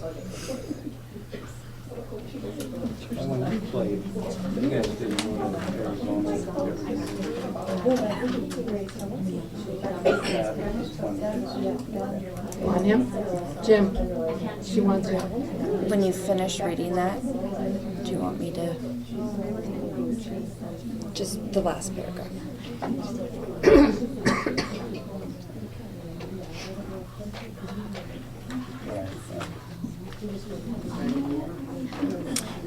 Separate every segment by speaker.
Speaker 1: And when you played, you guys didn't go to Arizona
Speaker 2: On him? Jim, she wants you.
Speaker 3: When you finish reading that, do you want me to just the last paragraph?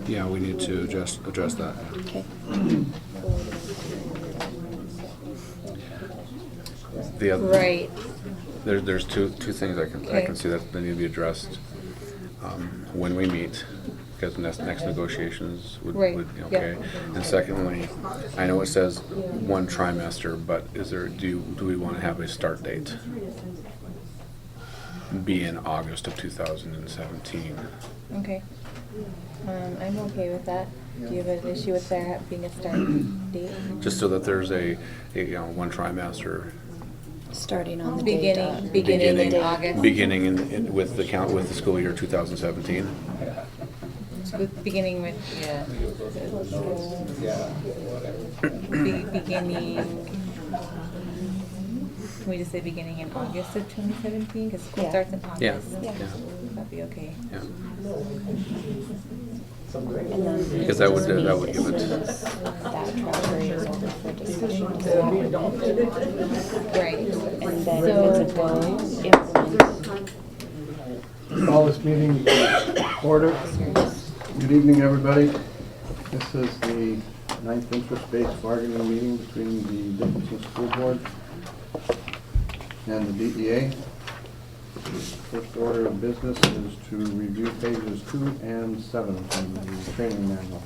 Speaker 4: Yeah, we need to address that.
Speaker 3: Okay.
Speaker 4: The other,
Speaker 5: Right.
Speaker 4: There's two things I can see that need to be addressed when we meet, because next negotiations would
Speaker 5: Right,
Speaker 4: be okay.
Speaker 5: yeah.
Speaker 4: And secondly, I know it says one trimester, but do we want to have a start date? Be in August of 2017.
Speaker 5: Okay. I'm okay with that. Do you have an issue with there being a start date?
Speaker 4: Just so that there's a one trimester
Speaker 3: Starting on the date of.
Speaker 5: Beginning in August.
Speaker 4: beginning with the school year 2017.
Speaker 5: Beginning with, beginning, can we just say beginning in August of 2017? Because school
Speaker 3: Yeah.
Speaker 5: starts in August.
Speaker 4: Yeah.
Speaker 5: That'd be okay.
Speaker 4: Yeah.
Speaker 3: And then
Speaker 4: Because that would give it.
Speaker 3: that tracker is over for discussion.
Speaker 5: Right.
Speaker 3: And then it's a go implement.
Speaker 6: Call this meeting to order. Good evening, everybody. This is the 9th interest-based bargaining meeting between the Dickinson School Board and the DEA. First order of business is to review pages 2 and 7 from the training manual.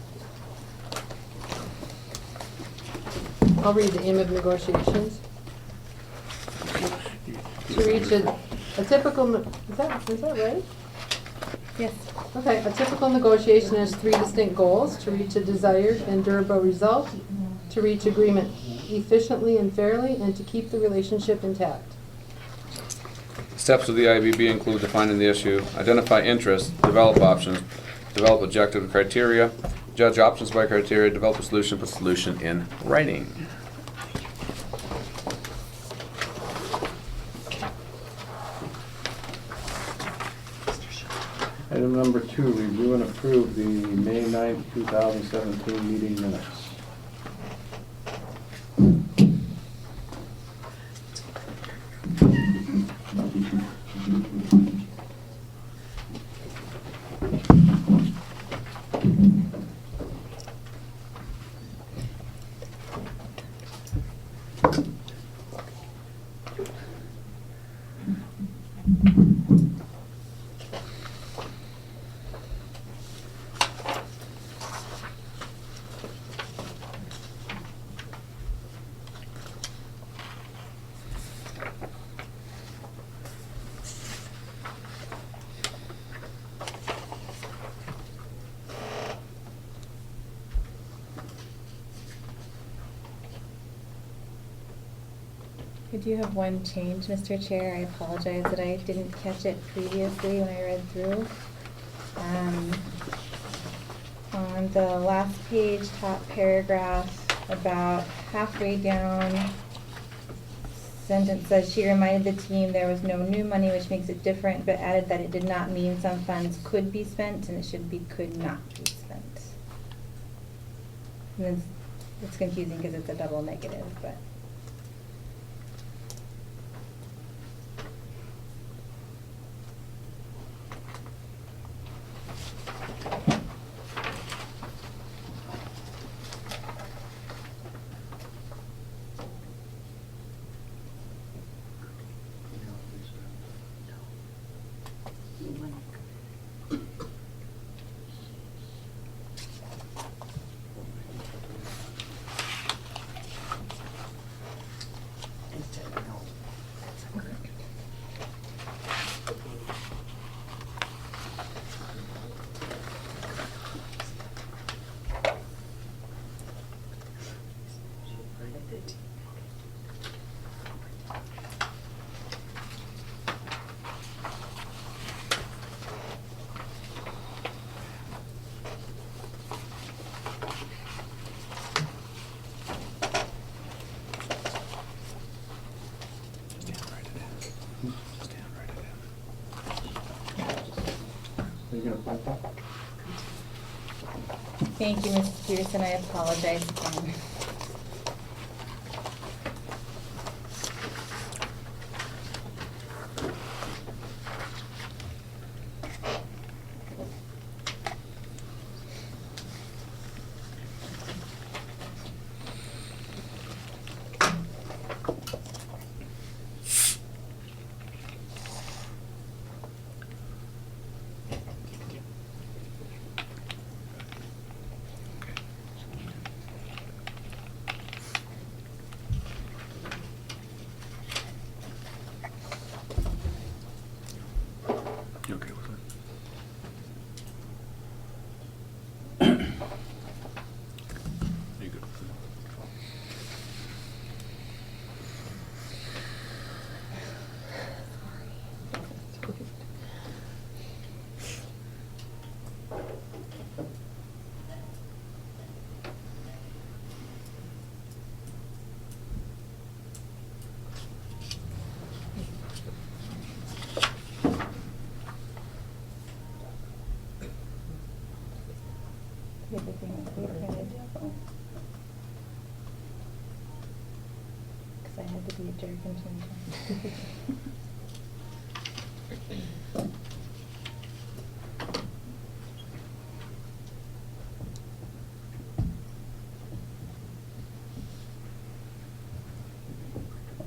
Speaker 2: I'll read the aim of negotiations. To reach a typical, is that right?
Speaker 5: Yes.
Speaker 2: Okay, a typical negotiation has 3 distinct goals: to reach a desired and durable result, to reach agreement efficiently and fairly, and to keep the relationship intact.
Speaker 4: Steps of the IBB include defining the issue, identify interests, develop options, develop objective and criteria, judge options by criteria, develop a solution, put solution in writing.
Speaker 6: Item number 2, review and approve the May 9th, 2017 meeting minutes.
Speaker 5: I do have one change, Mr. Chair. I apologize that I didn't catch it previously when I read through. On the last page, top paragraph, about halfway down, sentence says, she reminded the team there was no new money, which makes it different, but added that it did not mean some funds could be spent, and it should be could not be spent. And it's confusing because it's a double negative, but. Thank you, Mrs. Peterson. I apologize again.
Speaker 4: You okay with it? You good with it?
Speaker 5: The other thing that we printed. Because I had to be a jerk and change them.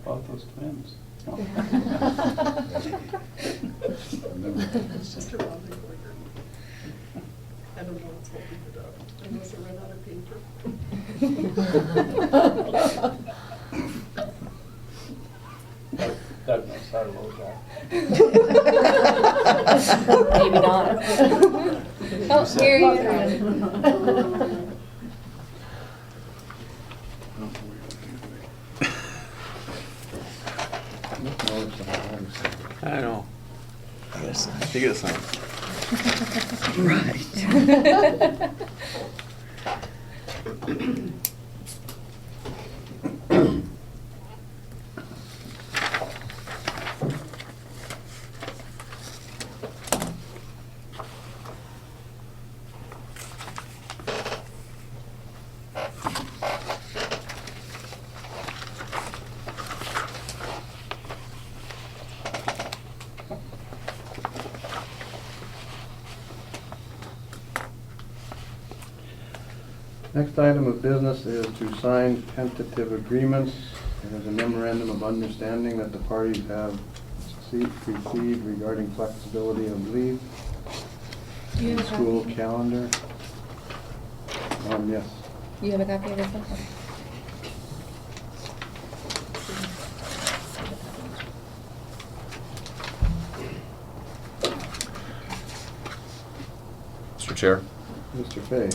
Speaker 1: About those twins.
Speaker 7: It's just a rounding clicker. I don't know what's holding it up. I must have run out of paper.
Speaker 1: That makes our low
Speaker 3: Maybe not.
Speaker 5: Oh, here you go.
Speaker 4: I know. You get a sign.
Speaker 6: Next item of business is to sign tentative agreements. There's a memorandum of understanding that the parties have received regarding flexibility of leave,
Speaker 5: Do you have a
Speaker 6: school
Speaker 5: copy?
Speaker 6: calendar. Yes.
Speaker 5: You have a copy of this one?
Speaker 4: Mr. Chair,
Speaker 6: Mr. Fay.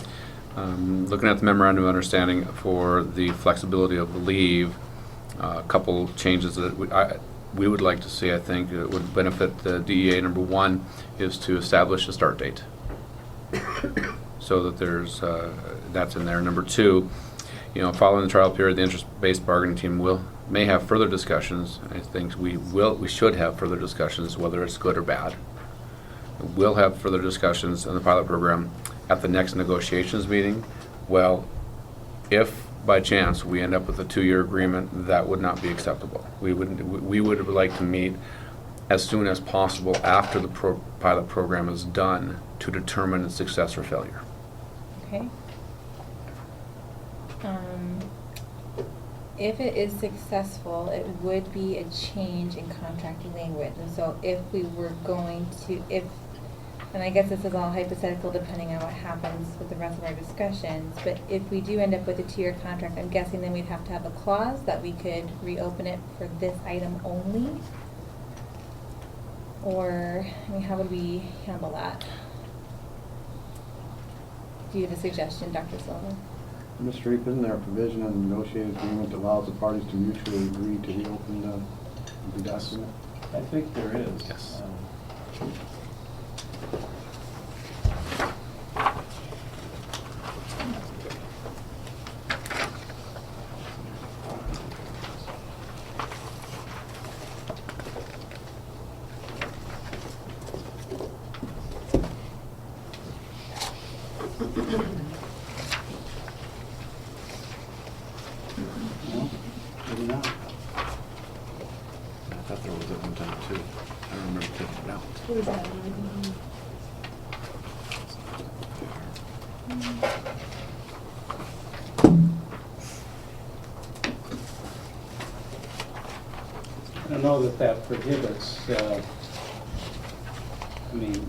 Speaker 4: looking at the memorandum of understanding for the flexibility of the leave, a couple changes that we would like to see, I think, would benefit the DEA. Number one is to establish a start date, so that there's, that's in there. Number two, following the trial period, the interest-based bargaining team may have further discussions. I think we should have further discussions, whether it's good or bad. We'll have further discussions on the pilot program at the next negotiations meeting. Well, if by chance we end up with a 2-year agreement, that would not be acceptable. We would like to meet as soon as possible after the pilot program is done to determine its success or failure.
Speaker 5: Okay. If it is successful, it would be a change in contracting language. And so if we were going to, and I guess this is all hypothetical depending on what happens with the rest of our discussions, but if we do end up with a 2-year contract, I'm guessing then we'd have to have a clause that we could reopen it for this item only? Or, how would we handle that? Do you have a suggestion, Dr. Silva?
Speaker 6: Ms. Reap, isn't there a provision in the negotiated agreement that allows the parties to mutually agree to reopen the document?
Speaker 1: I think there is.
Speaker 4: Yes. time too. I don't remember taking it out.
Speaker 2: What is that?
Speaker 1: I know that prohibits, I mean,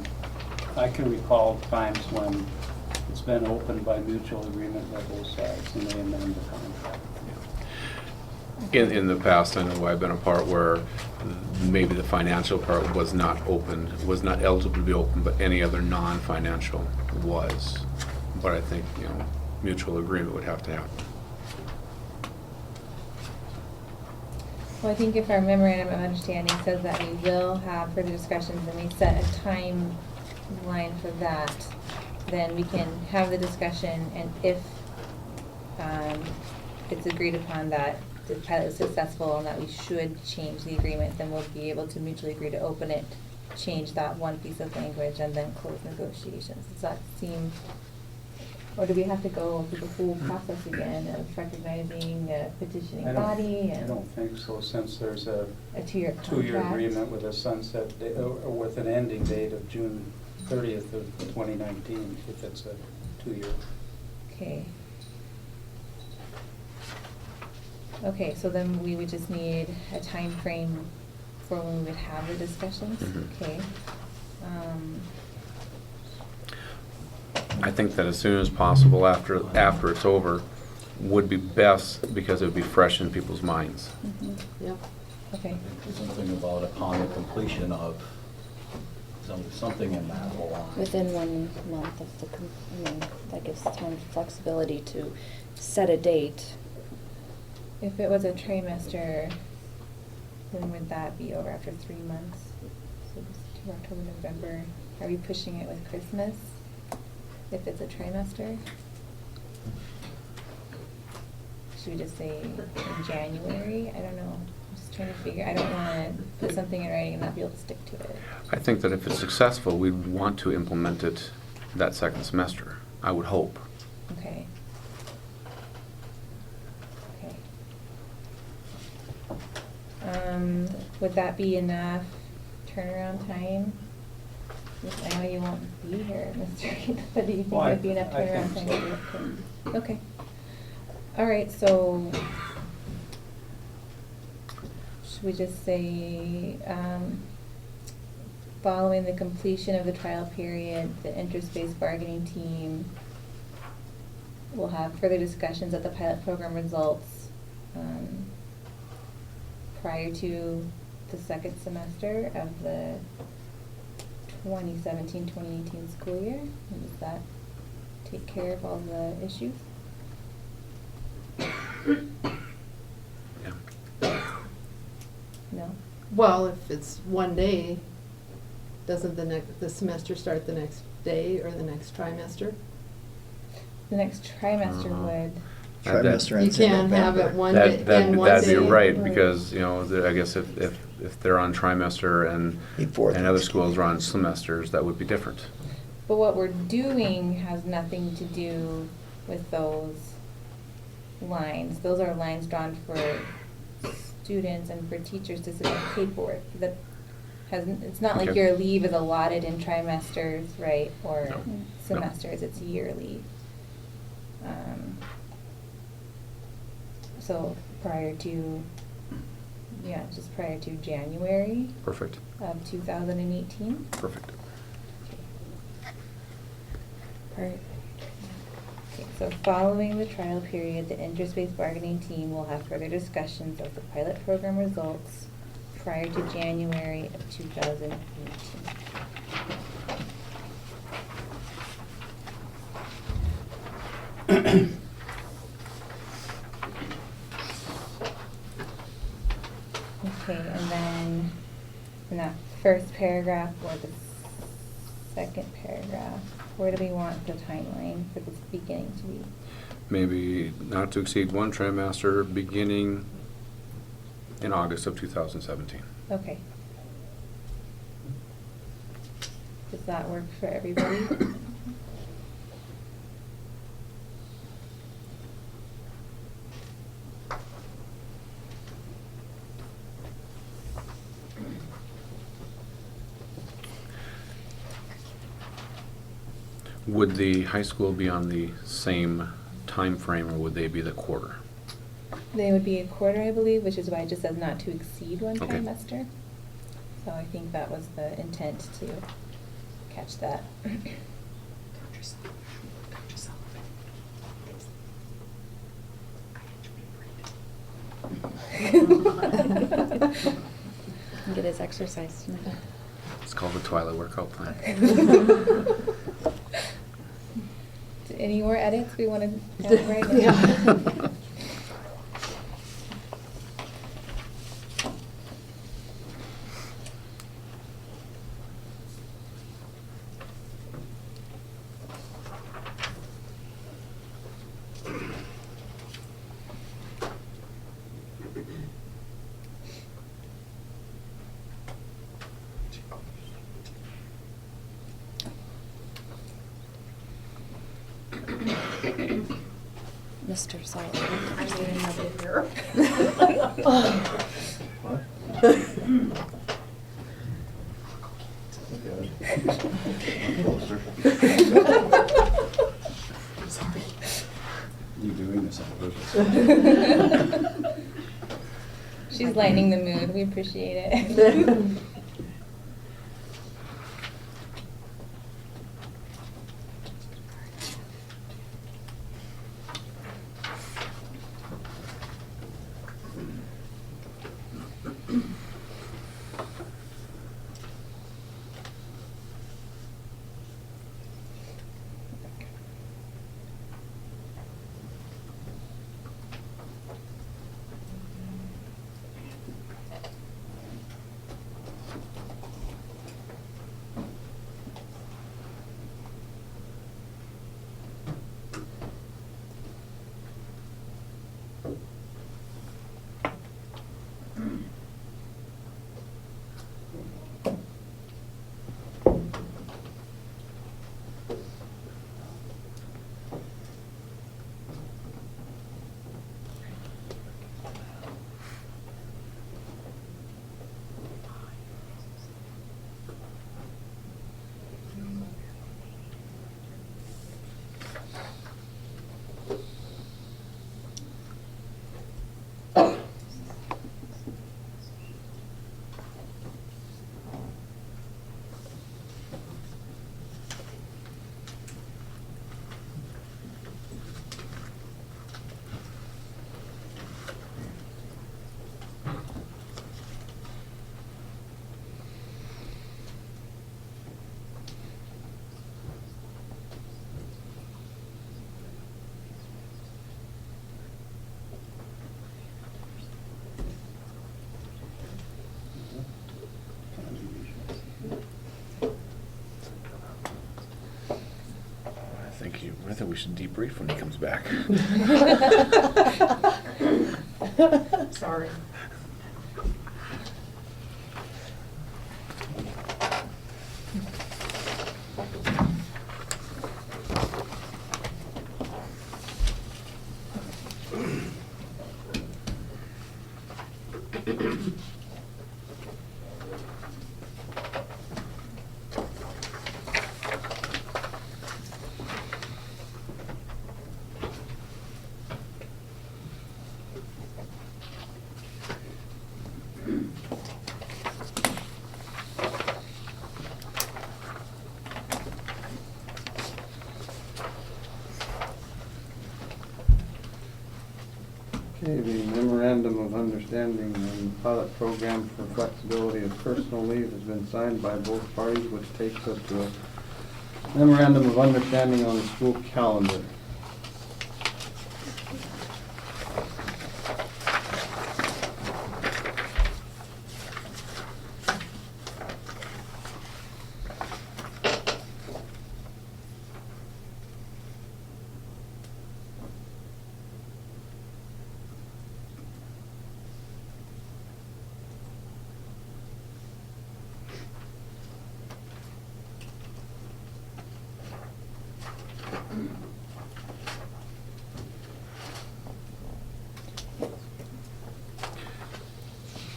Speaker 1: I can recall times when it's been opened by mutual agreement by both sides and they amend the contract.
Speaker 4: In the past, I know I've been a part where maybe the financial part was not open, was not eligible to be open, but any other non-financial was. But I think, you know, mutual agreement would have to happen.
Speaker 5: Well, I think if our memorandum of understanding says that we will have further discussions and we set a timeline for that, then we can have the discussion, and if it's agreed upon that the pilot is successful and that we should change the agreement, then we'll be able to mutually agree to open it, change that one piece of language, and then close negotiations. Does that seem, or do we have to go through the whole process again of recognizing a petitioning body?
Speaker 1: I
Speaker 5: And
Speaker 1: don't think so, since there's a
Speaker 5: a two-year contract?
Speaker 1: two-year agreement with a sunset date, or with an ending date of June 30th of 2019, if it's a two-year.
Speaker 5: Okay. Okay, so then we would just need a time frame for when we would have the discussions?
Speaker 4: Mhm.
Speaker 5: Okay.
Speaker 4: I think that as soon as possible after it's over would be best, because it would be fresh in people's minds.
Speaker 5: Mhm.
Speaker 2: Yep.
Speaker 5: Okay.
Speaker 8: Something about upon the completion of, something in that whole line.
Speaker 3: Within 1 month of the, I mean, that gives time flexibility to set a date.
Speaker 5: If it was a trimester, when would that be over after 3 months? So September, October, November. Are we pushing it with Christmas? If it's a trimester? Should we just say in January? I don't know. I'm just trying to figure, I don't wanna put something in writing and not be able to stick to it.
Speaker 4: I think that if it's successful, we'd want to implement it that second semester, I would hope.
Speaker 5: Okay. Okay. Would that be enough turnaround time? I know you won't be here, Mr. Reed, but do you think
Speaker 1: Well,
Speaker 5: it'd be enough
Speaker 1: I
Speaker 5: turnaround
Speaker 1: think
Speaker 5: time?
Speaker 1: so.
Speaker 5: Okay. All right, so should we just say, following the completion of the trial period, the interest-based bargaining team will have further discussions of the pilot program results prior to the second semester of the 2017-2018 school year? And does that take care of all the issues?
Speaker 4: Yeah.
Speaker 5: No?
Speaker 2: Well, if it's one day, doesn't the semester start the next day or the next trimester?
Speaker 5: The next trimester
Speaker 4: Uh-huh.
Speaker 5: would.
Speaker 8: Trimester
Speaker 2: You
Speaker 8: ends in
Speaker 2: can't have
Speaker 8: November.
Speaker 2: it one day, in one
Speaker 4: That'd
Speaker 2: day.
Speaker 4: be right,
Speaker 5: Right.
Speaker 4: because, you know, I guess if they're on trimester and
Speaker 8: Before
Speaker 4: other
Speaker 8: Thanksgiving.
Speaker 4: schools are on semesters, that would be different.
Speaker 5: But what we're doing has nothing to do with those lines. Those are lines drawn for students and for teachers to submit paperwork. That it's not like
Speaker 4: Okay.
Speaker 5: your leave is allotted in trimesters, right, or
Speaker 4: No. No.
Speaker 5: semesters, it's yearly. So prior to, just prior to January
Speaker 4: Perfect,
Speaker 5: of 2018.
Speaker 4: perfect.
Speaker 5: Okay, so following the trial period, the interest-based bargaining team will have further discussions of the pilot program results prior to January of 2018. Okay, and then in that first paragraph or the second paragraph, where do we want the timeline for this beginning to be?
Speaker 4: Maybe not to exceed one trimester beginning in August of 2017.
Speaker 5: Okay. Does that work for everybody?
Speaker 4: Would the high school be on the same time frame, or would they be the quarter?
Speaker 5: They would be a quarter, I believe, which is why it just says not to exceed one
Speaker 4: Okay.
Speaker 5: trimester. So I think that was the intent to catch that.
Speaker 3: Get his exercise tonight.
Speaker 4: It's called the Twilight Workout Plan.
Speaker 5: Any more edits we want to add right now?
Speaker 3: Mr. Sullivan.
Speaker 7: I need another beer.
Speaker 8: Sorry. You doing this on purpose?
Speaker 5: She's lightening the mood. We appreciate it.
Speaker 4: I think we should debrief when he comes back.
Speaker 7: Sorry.
Speaker 6: Okay, the memorandum of understanding and pilot program for flexibility of personal leave has been signed by both parties, which takes us to a memorandum of understanding on the school calendar.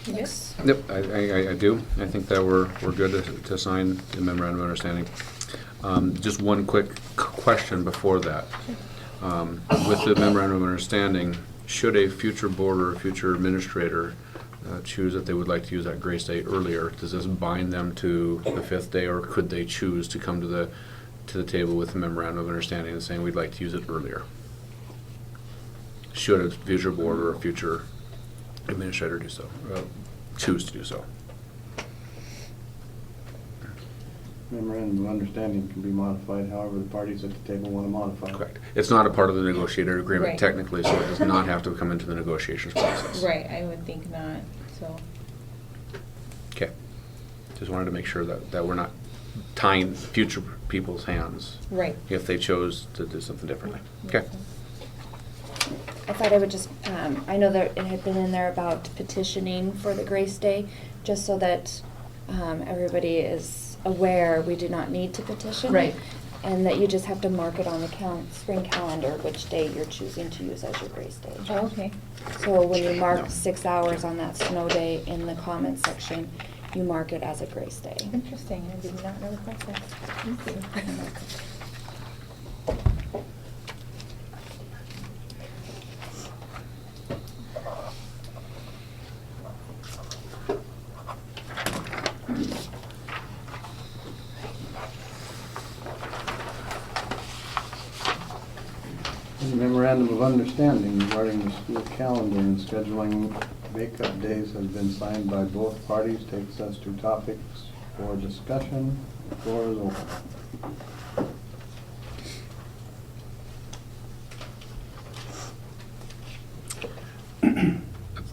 Speaker 5: Yes.
Speaker 4: Yep, I do. I think that we're good to sign the memorandum of understanding. Just one quick question before that. With the memorandum of understanding, should a future board or a future administrator choose that they would like to use that grace day earlier, does this bind them to the 5th day, or could they choose to come to the table with a memorandum of understanding and saying we'd like to use it earlier? Should a future board or a future administrator do so, choose to do so?
Speaker 6: Memorandum of understanding can be modified however the parties at the table want to modify it.
Speaker 4: Correct. It's not a part of the negotiated agreement
Speaker 5: Right.
Speaker 4: technically, so it does not have to come into the negotiations process.
Speaker 5: Right, I would think not, so.
Speaker 4: Okay. Just wanted to make sure that we're not tying future people's hands
Speaker 5: Right.
Speaker 4: if they chose to do something differently. Okay.
Speaker 3: I thought I would just, I know that it had been in there about petitioning for the Grace Day, just so that everybody is aware we do not need to petition.
Speaker 2: Right.
Speaker 3: And that you just have to mark it on the spring calendar which day you're choosing to use as your Grace Day.
Speaker 5: Oh, okay.
Speaker 3: So when you
Speaker 4: No.
Speaker 3: mark 6 hours on that snow day in the comments section, you mark it as a Grace Day.
Speaker 5: Interesting, I did not know the process. Thank you.
Speaker 6: The memorandum of understanding regarding the school calendar and scheduling makeup days has been signed by both parties. Takes us to topics for discussion. The floor is open.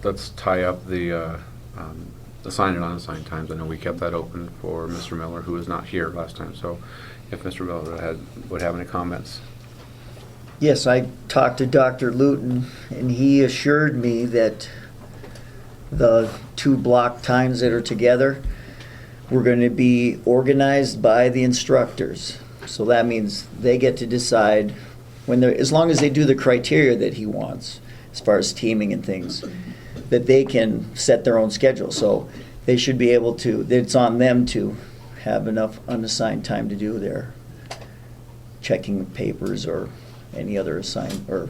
Speaker 4: Let's tie up the assigned and unassigned times. I know we kept that open for Mr. Miller, who was not here last time. So if Mr. Miller would have any comments.
Speaker 9: Yes, I talked to Dr. Luton, and he assured me that the 2 block times that are together were going to be organized by the instructors. So that means they get to decide when they're, as long as they do the criteria that he wants, as far as teaming and things, that they can set their own schedule. So they should be able to, it's on them to have enough unassigned time to do their checking papers or any other assigned or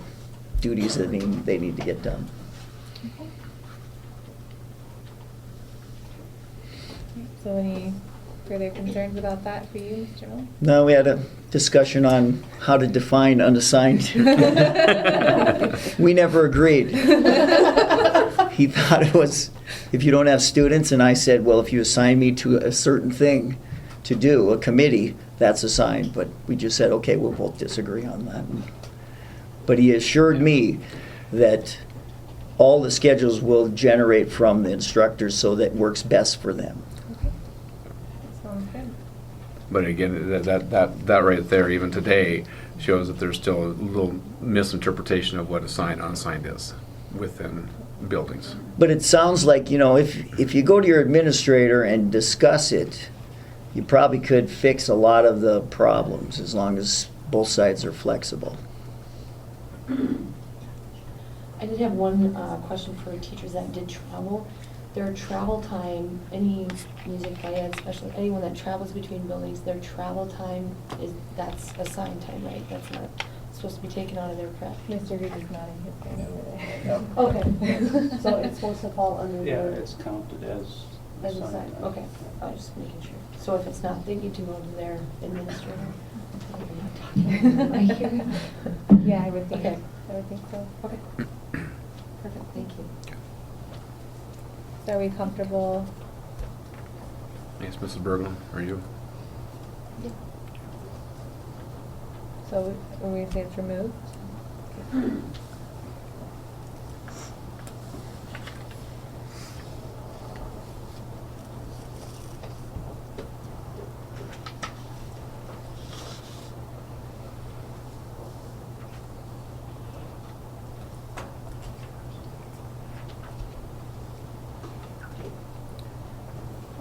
Speaker 9: duties that they need to get done.
Speaker 5: So any further concerns about that for you, Mr. Miller?
Speaker 9: No, we had a discussion on how to define unassigned. We never agreed. He thought it was, if you don't have students, and I said, well, if you assign me to a certain thing to do, a committee, that's assigned. But we just said, okay, we'll both disagree on that. But he assured me that all the schedules will generate from the instructors so that it works best for them.
Speaker 5: Okay. That sounds good.
Speaker 4: But again, that right there, even today, shows that there's still a little misinterpretation of what assigned unassigned is within buildings.
Speaker 9: But it sounds like, if you go to your administrator and discuss it, you probably could fix a lot of the problems as long as both sides are flexible.
Speaker 10: I did have one question for teachers that did travel. Their travel time, any music, band, especially anyone that travels between buildings, their travel time that's assigned time, right? That's not supposed to be taken out of their prep.
Speaker 5: Mr. Reed is nodding his head over there.
Speaker 10: Okay, so it's supposed to fall under
Speaker 1: Yeah,
Speaker 10: their,
Speaker 1: it's counted as
Speaker 10: as
Speaker 1: assigned
Speaker 10: assigned,
Speaker 1: time.
Speaker 10: okay, I was just making sure. So if it's not, they need to go to their administrator. I'm not talking. I hear you.
Speaker 5: Yeah, I would think,
Speaker 10: Okay.
Speaker 5: I would think so.
Speaker 10: Okay, perfect, thank you.
Speaker 5: So are we comfortable?
Speaker 4: Yes, Mrs. Berglund, are you?
Speaker 5: So are we saying it's removed?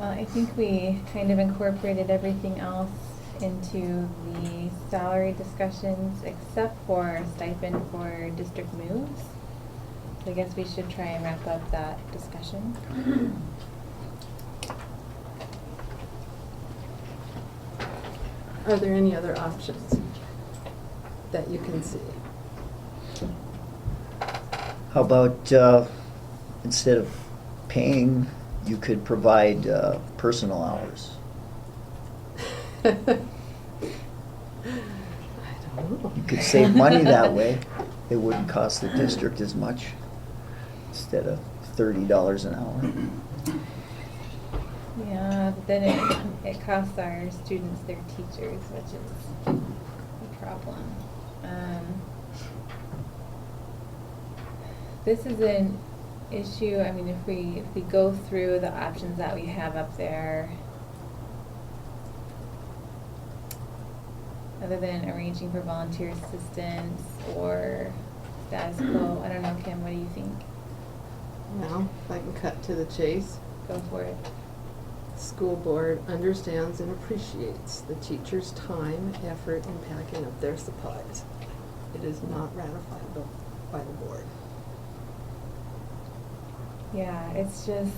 Speaker 5: I think we kind of incorporated everything else into the salary discussions except for stipend for district moves. So I guess we should try and wrap up that discussion.
Speaker 2: Are there any other options that you can see?
Speaker 9: How about, instead of paying, you could provide personal hours?
Speaker 2: I don't know.
Speaker 9: You could save money that way. It wouldn't cost the district as much, instead of $30 an hour.
Speaker 5: Yeah, but then it costs our students their teachers, which is a problem. This is an issue, I mean, if we go through the options that we have up there, other than arranging for volunteer assistance or status quo, I don't know, Kim, what do you think?
Speaker 2: Well, if I can cut to the chase.
Speaker 5: Go for it.
Speaker 2: School board understands and appreciates the teacher's time, effort, and packing up their supplies. It is not ratifiable by the board.
Speaker 5: Yeah, it's just,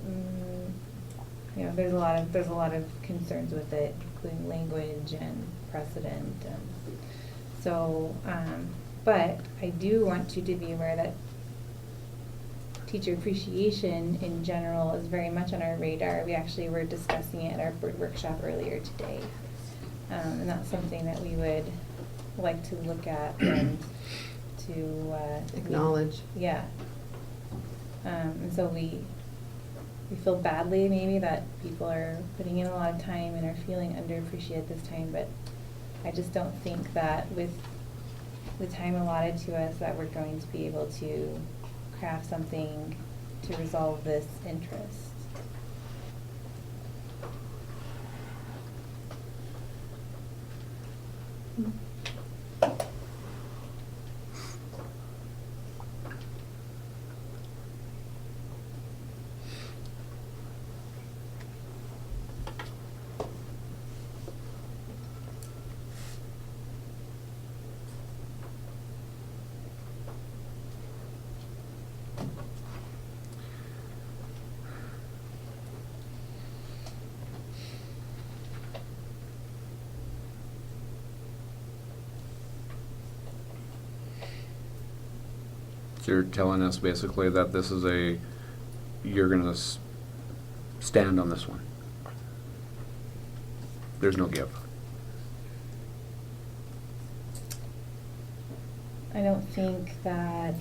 Speaker 5: you know, there's a lot of concerns with it, including language and precedent, and so, but I do want you to be aware that teacher appreciation in general is very much on our radar. We actually were discussing it at our board workshop earlier today, and that's something that we would like to look at and to
Speaker 2: Acknowledge.
Speaker 5: Yeah. And so we feel badly maybe that people are putting in a lot of time and are feeling underappreciated this time, but I just don't think that with the time allotted to us that we're going to be able to craft something to resolve this interest.
Speaker 4: So you're telling us basically that this is you're gonna stand on this one. There's no give.
Speaker 5: I don't think that,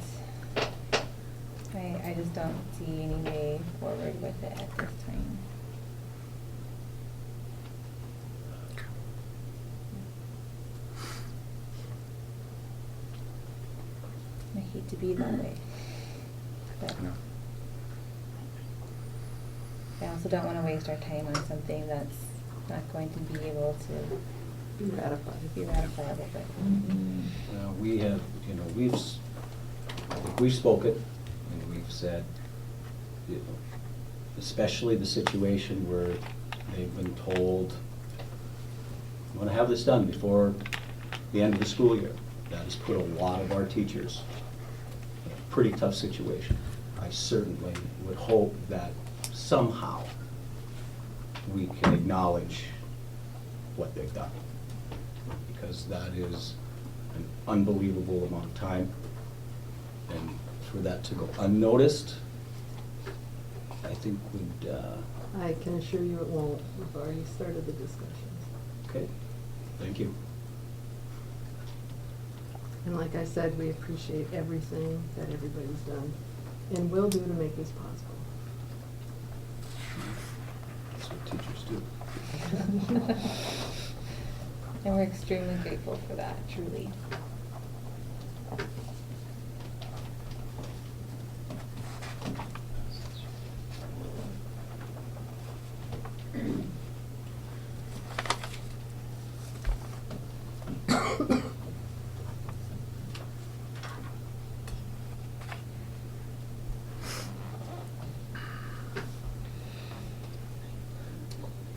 Speaker 5: I just don't see any way forward with it at this time. I hate to be that way, but
Speaker 4: No.
Speaker 5: I also don't want to waste our time on something that's not going to be able to
Speaker 2: Be ratified.
Speaker 5: be ratifiable, but.
Speaker 8: We have, you know, we've spoken, and we've said, you know, especially the situation where they've been told, "You want to have this done before the end of the school year." That has put a lot of our teachers in a pretty tough situation. I certainly would hope that somehow we can acknowledge what they've done, because that is an unbelievable amount of time, and for that to go unnoticed, I think would,
Speaker 2: I can assure you it won't. We've already started the discussions.
Speaker 8: okay, thank you.
Speaker 2: And like I said, we appreciate everything that everybody's done and will do to make this possible.
Speaker 8: That's what teachers do.
Speaker 5: And we're extremely grateful for that, truly.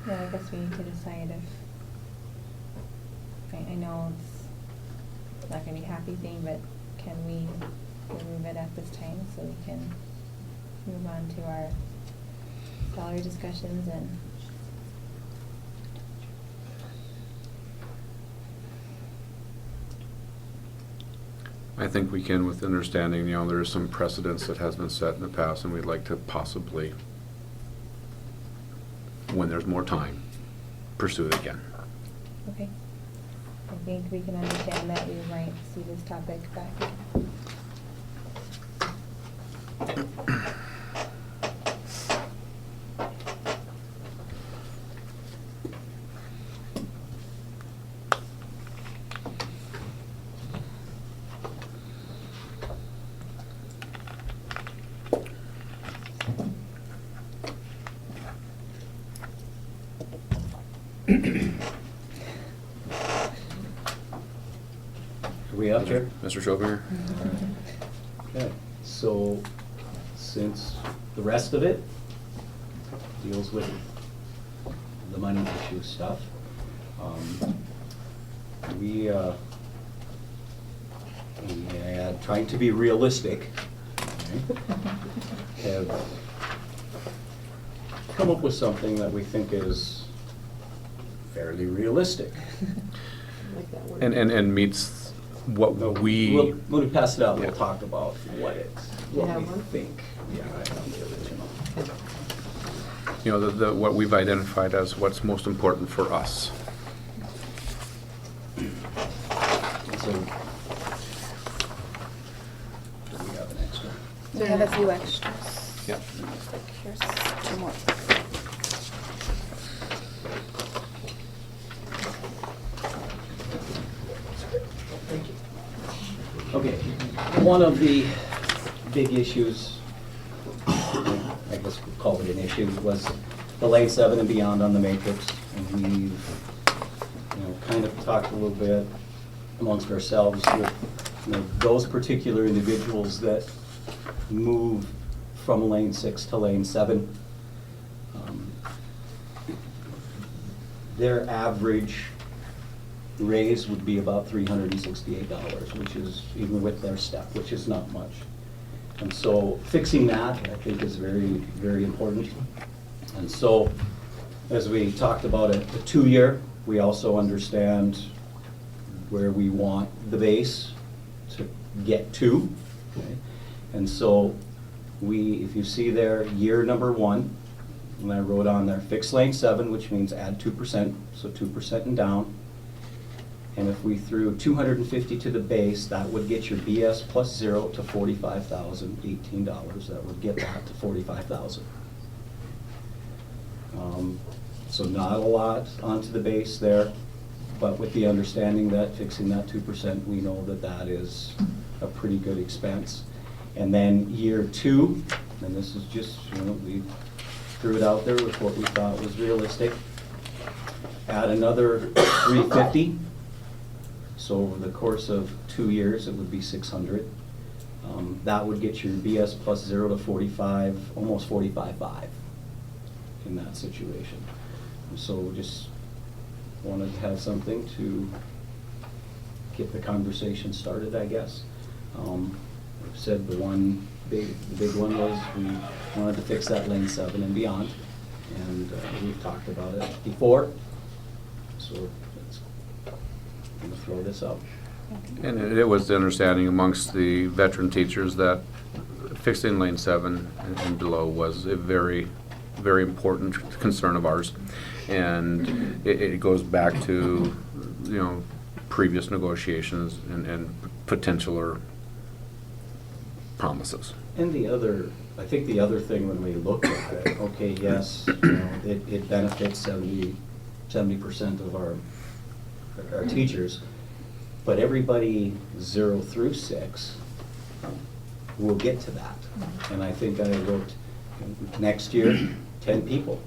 Speaker 5: Yeah, I guess we need to decide if, I know it's not gonna be a happy thing, but can we remove it at this time so we can move on to our salary discussions and
Speaker 4: I think we can with understanding, there's some precedents that has been set in the past, and we'd like to possibly, when there's more time, pursue it again.
Speaker 5: Okay. I think we can understand that we might see this topic back again.
Speaker 8: Are we up here?
Speaker 4: Mr. Schobinger?
Speaker 8: Okay, so since the rest of it deals with the money issue stuff, we trying to be realistic, okay, have come up with something that we think is fairly realistic.
Speaker 2: Like that word.
Speaker 4: And meets what we,
Speaker 8: When we pass it out, we'll
Speaker 4: Yeah.
Speaker 8: talk about what
Speaker 2: You
Speaker 8: we
Speaker 2: have one?
Speaker 8: think. Yeah, I have the original.
Speaker 4: what we've identified as what's most important for us.
Speaker 8: So, do we have an extra?
Speaker 3: We have a few extras.
Speaker 4: Yep.
Speaker 3: Looks like here's 2 more.
Speaker 8: Okay, one of the big issues, I guess we'll call it an issue, was the lane 7 and beyond on the matrix. And we've, kind of talked a little bit amongst ourselves with, those particular individuals that move from lane 6 to lane 7. Their average raise would be about $368, which is, even with their step, which is not much. And so fixing that, I think, is very, very important. And so, as we talked about a 2-year, we also understand where we want the base to get to. Okay? And so if you see there, year number 1, and I wrote on there, fix lane 7, which means add 2%, so 2% and down. And if we threw 250 to the base, that would get your BS plus 0 to $45,018. That would get that to $45,000. So not a lot onto the base there, but with the understanding that fixing that 2%, we know that that is a pretty good expense. And then year 2, and this is just, we threw it out there with what we thought was realistic. Add another 350. So over the course of 2 years, it would be 600. That would get your BS plus 0 to 45, almost 45.5 in that situation. And so just wanted to have something to get the conversation started, I guess. I've said the big one was we wanted to fix that lane 7 and beyond, and we've talked about it before. So I'm gonna throw this up.
Speaker 4: And it was the understanding amongst the veteran teachers that fixing lane 7 and below was a very, very important concern of ours. And it goes back to, previous negotiations and potential or promises.
Speaker 8: And I think the other thing when we look at it, okay, yes, it benefits 70% of our teachers, but everybody 0 through 6 will get to that. And I think I wrote, next year, 10 people.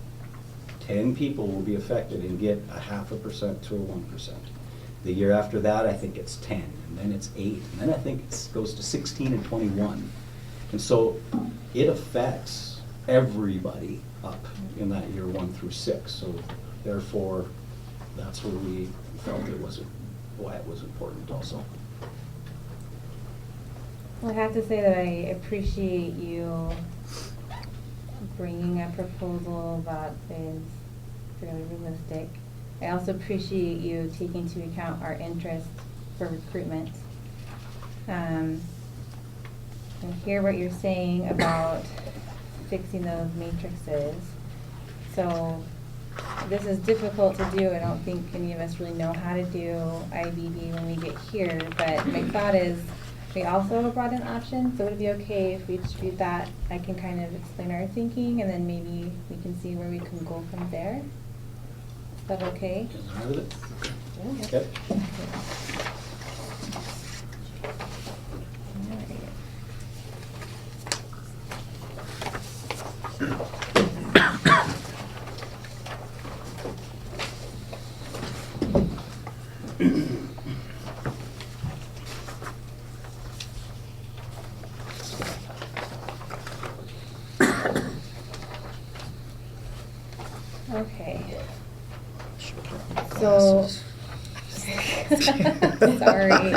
Speaker 8: 10 people will be affected and get a 0.5% to a 1%. The year after that, I think it's 10, and then it's 8, and then I think it goes to 16 and 21. And so it affects everybody up in that year 1 through 6. So therefore, that's where we felt why it was important also.
Speaker 5: Well, I have to say that I appreciate you bringing a proposal that is fairly realistic. I also appreciate you taking into account our interest for recruitment. I hear what you're saying about fixing those matrices. So this is difficult to do. I don't think any of us really know how to do IBB when we get here, but my thought is we also brought in options, so would it be okay if we distribute that? I can kind of explain our thinking and then maybe we can see where we can go from there. Is that okay?
Speaker 8: Yep.
Speaker 5: Okay. So, sorry.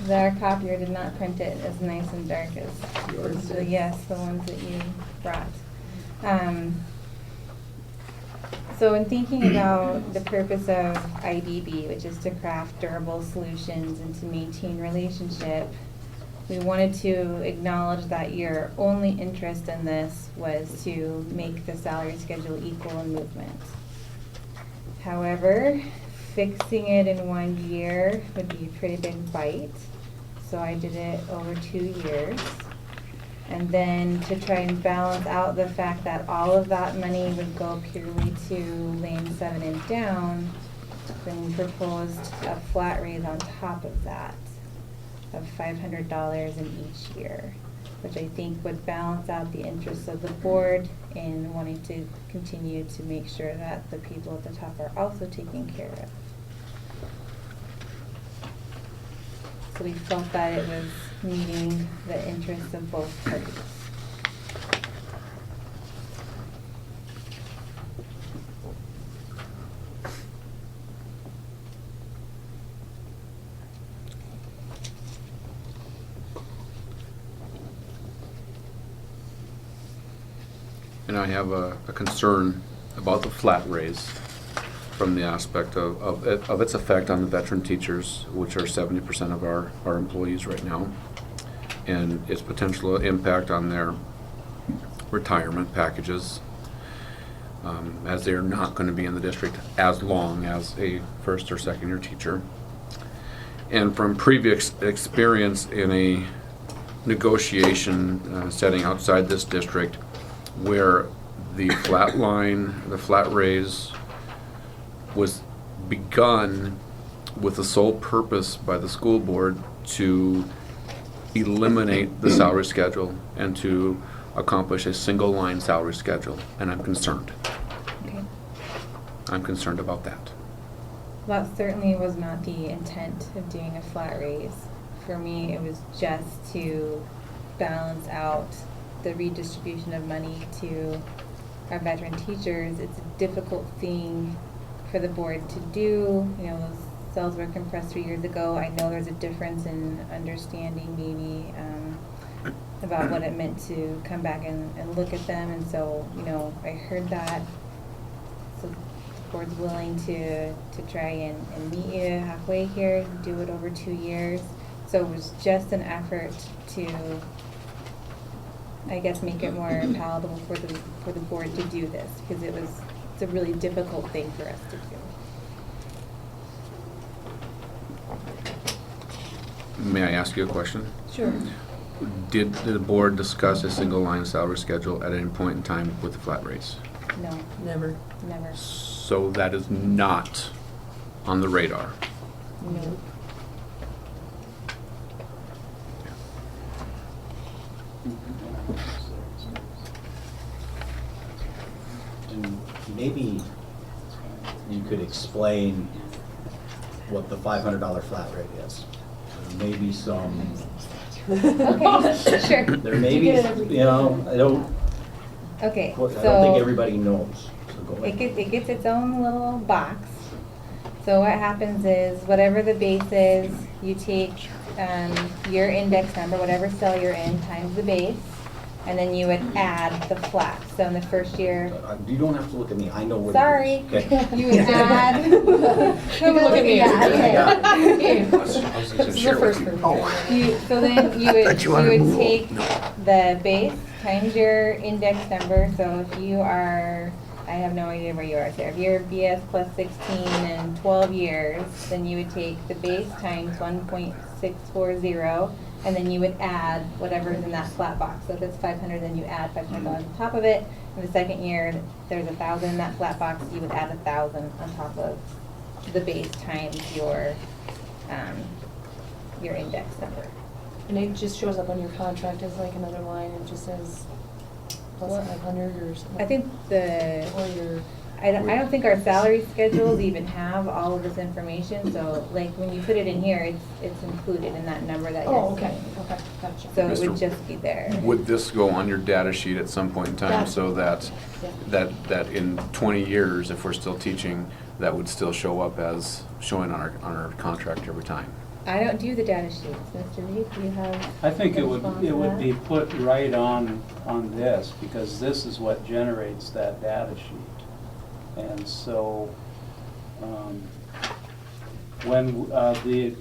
Speaker 5: Our copier did not print it as nice and dark as yours. So yes, the ones that you brought. So in thinking about the purpose of IBB, which is to craft durable solutions and to maintain relationship, we wanted to acknowledge that your only interest in this was to make the salary schedule equal in movement. However, fixing it in 1 year would be a pretty big bite, so I did it over 2 years. And then to try and balance out the fact that all of that money would go purely to lane 7 and down, then we proposed a flat raise on top of that of $500 in each year, which I think would balance out the interests of the board in wanting to continue to make sure that the people at the top are also taken care of. So we felt that it was meeting the interests of both parties.
Speaker 4: And I have a concern about the flat raise from the aspect of its effect on the veteran teachers, which are 70% of our employees right now, and its potential impact on their retirement packages, as they are not going to be in the district as long as a first or second year teacher. And from previous experience in a negotiation setting outside this district, where the flat raise was begun with the sole purpose by the school board to eliminate the salary schedule and to accomplish a single line salary schedule, and I'm concerned.
Speaker 5: Okay.
Speaker 4: I'm concerned about that.
Speaker 5: That certainly was not the intent of doing a flat raise. For me, it was just to balance out the redistribution of money to our veteran teachers. It's a difficult thing for the board to do. You know, those cells were compressed 3 years ago. I know there's a difference in understanding maybe about what it meant to come back and look at them. And so, you know, I heard that. So the board's willing to try and meet you halfway here, do it over 2 years. So it was just an effort to, I guess, make it more palatable for the board to do this, because it's a really difficult thing for us to do.
Speaker 4: May I ask you a question?
Speaker 2: Sure.
Speaker 4: Did the board discuss a single line salary schedule at any point in time with the flat raise?
Speaker 5: No,
Speaker 2: Never.
Speaker 5: never.
Speaker 4: So that is not on the radar.
Speaker 5: No.
Speaker 8: And maybe you could explain what the $500 flat rate is. Maybe some,
Speaker 5: Okay, sure.
Speaker 8: there may be, you know, I don't
Speaker 5: Okay,
Speaker 8: think
Speaker 5: so
Speaker 8: everybody knows. So go ahead.
Speaker 5: it gets its own little box. So what happens is, whatever the base is, you take your index number, whatever cell you're in, times the base, and then you would add the flat. So in the first year,
Speaker 8: You don't have to look at me, I know what it
Speaker 5: sorry,
Speaker 8: is. Okay.
Speaker 5: you would add.
Speaker 2: Don't look at me.
Speaker 5: Okay.
Speaker 2: This is the first one.
Speaker 5: So then you would,
Speaker 9: Thought you wanted to
Speaker 5: you would
Speaker 9: move.
Speaker 5: take the base times your index number. So if you are, I have no idea where you are, so if you're BS plus 16 in 12 years, then you would take the base times 1.640, and then you would add whatever's in that flat box. So if it's 500, then you add $500 on top of it. In the second year, there's 1,000 in that flat box, you would add 1,000 on top of the base times your index number.
Speaker 10: And it just shows up on your contract as like another line, and just says plus 500 or something.
Speaker 5: I think
Speaker 10: Or your,
Speaker 5: I don't think our salary schedules even have all of this information, so like when you put it in here, it's included in that number that you're
Speaker 10: oh, okay,
Speaker 5: seeing.
Speaker 10: okay, gotcha.
Speaker 5: So it would
Speaker 4: Mr.
Speaker 5: just be there.
Speaker 4: Would this go on your data sheet at some point in time
Speaker 10: That's-
Speaker 4: so that,
Speaker 10: Yeah.
Speaker 4: that in 20 years, if we're still teaching, that would still show up as showing on our contract every time?
Speaker 5: I don't do the data sheets, Mr. Reed, do you have?
Speaker 1: I think it would,
Speaker 5: response
Speaker 1: it
Speaker 5: to
Speaker 1: would
Speaker 5: that?
Speaker 1: be put right on this, because this is what generates that data sheet. And so, when the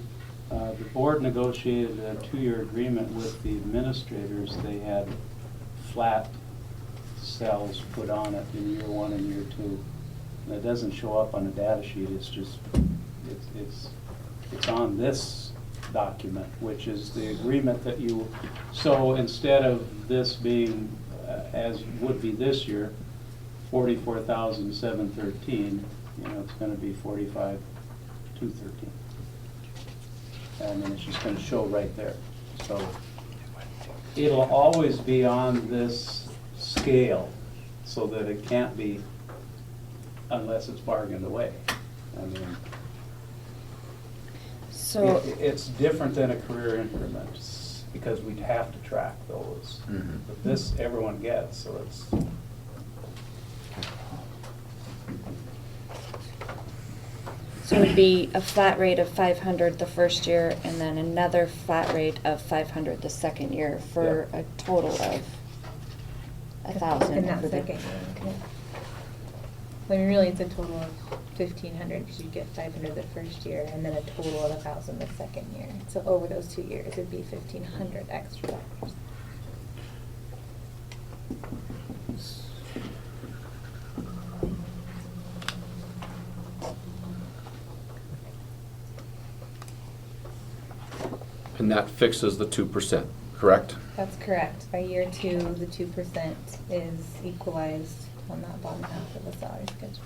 Speaker 1: board negotiated a 2-year agreement with the administrators, they had flat cells put on it in year 1 and year 2. And it doesn't show up on a data sheet, it's just, it's on this document, which is the agreement that you, so instead of this being, as would be this year, 44,713, it's gonna be 45,213. I mean, it's just gonna show right there. So it'll always be on this scale, so that it can't be, unless it's bargained away. I mean,
Speaker 3: So,
Speaker 1: it's different than a career increment, because we'd have to track those.
Speaker 4: Mhm.
Speaker 1: But this, everyone gets, so it's.
Speaker 3: so it'd be a flat rate of 500 the first year, and then another flat rate of 500 the second year, for a total of 1,000.
Speaker 5: In that
Speaker 3: for the-
Speaker 5: second year. Yeah. When really it's a total of 1,500, because you get 500 the first year, and then a total of 1,000 the second year. So over those 2 years, it'd be 1,500 extra dollars.
Speaker 4: And that fixes the 2%, correct?
Speaker 5: That's correct. By year 2, the 2% is equalized on that bottom half of the salary schedule.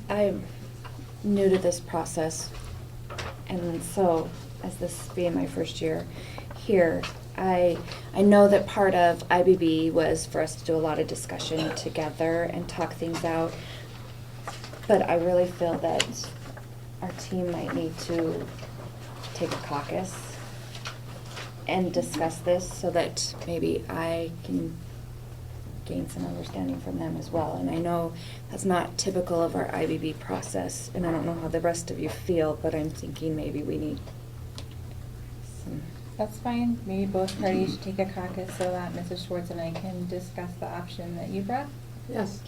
Speaker 3: I'm new to this process, and so, as this being my first year here, I know that part of IBB was for us to do a lot of discussion together and talk things out, but I really feel that our team might need to take a caucus and discuss this, so that maybe I can gain some understanding from them as well. And I know that's not typical of our IBB process, and I don't know how the rest of you feel, but I'm thinking maybe we need some.
Speaker 5: That's fine. Maybe both parties should take a caucus so that Mrs. Schwartz and I can discuss the option that you brought.
Speaker 2: Yes,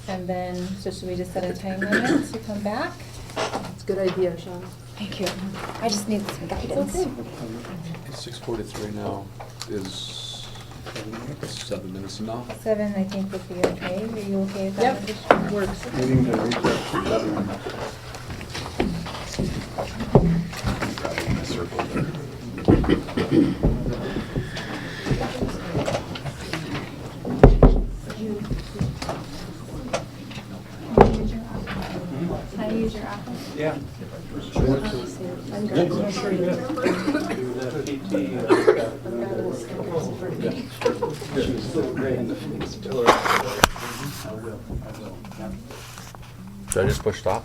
Speaker 5: And then, so should we just set a time limit to come back?
Speaker 2: that's a good idea, Sean.
Speaker 3: Thank you. I just need some guidance.
Speaker 2: okay.
Speaker 4: It's 6:43 now, is 7 minutes enough?
Speaker 5: 7, I think, would be okay. Are you okay with that?
Speaker 2: Yep,
Speaker 5: Mrs. Schwartz?
Speaker 2: works.
Speaker 6: Meeting's in recess for 7 minutes.
Speaker 4: Grabbing my circle there.
Speaker 5: Can I use your office?
Speaker 1: Yeah.
Speaker 2: I'm good.
Speaker 1: Do the PT. She's still great in the face. I will, yeah.
Speaker 4: Did I just push stop?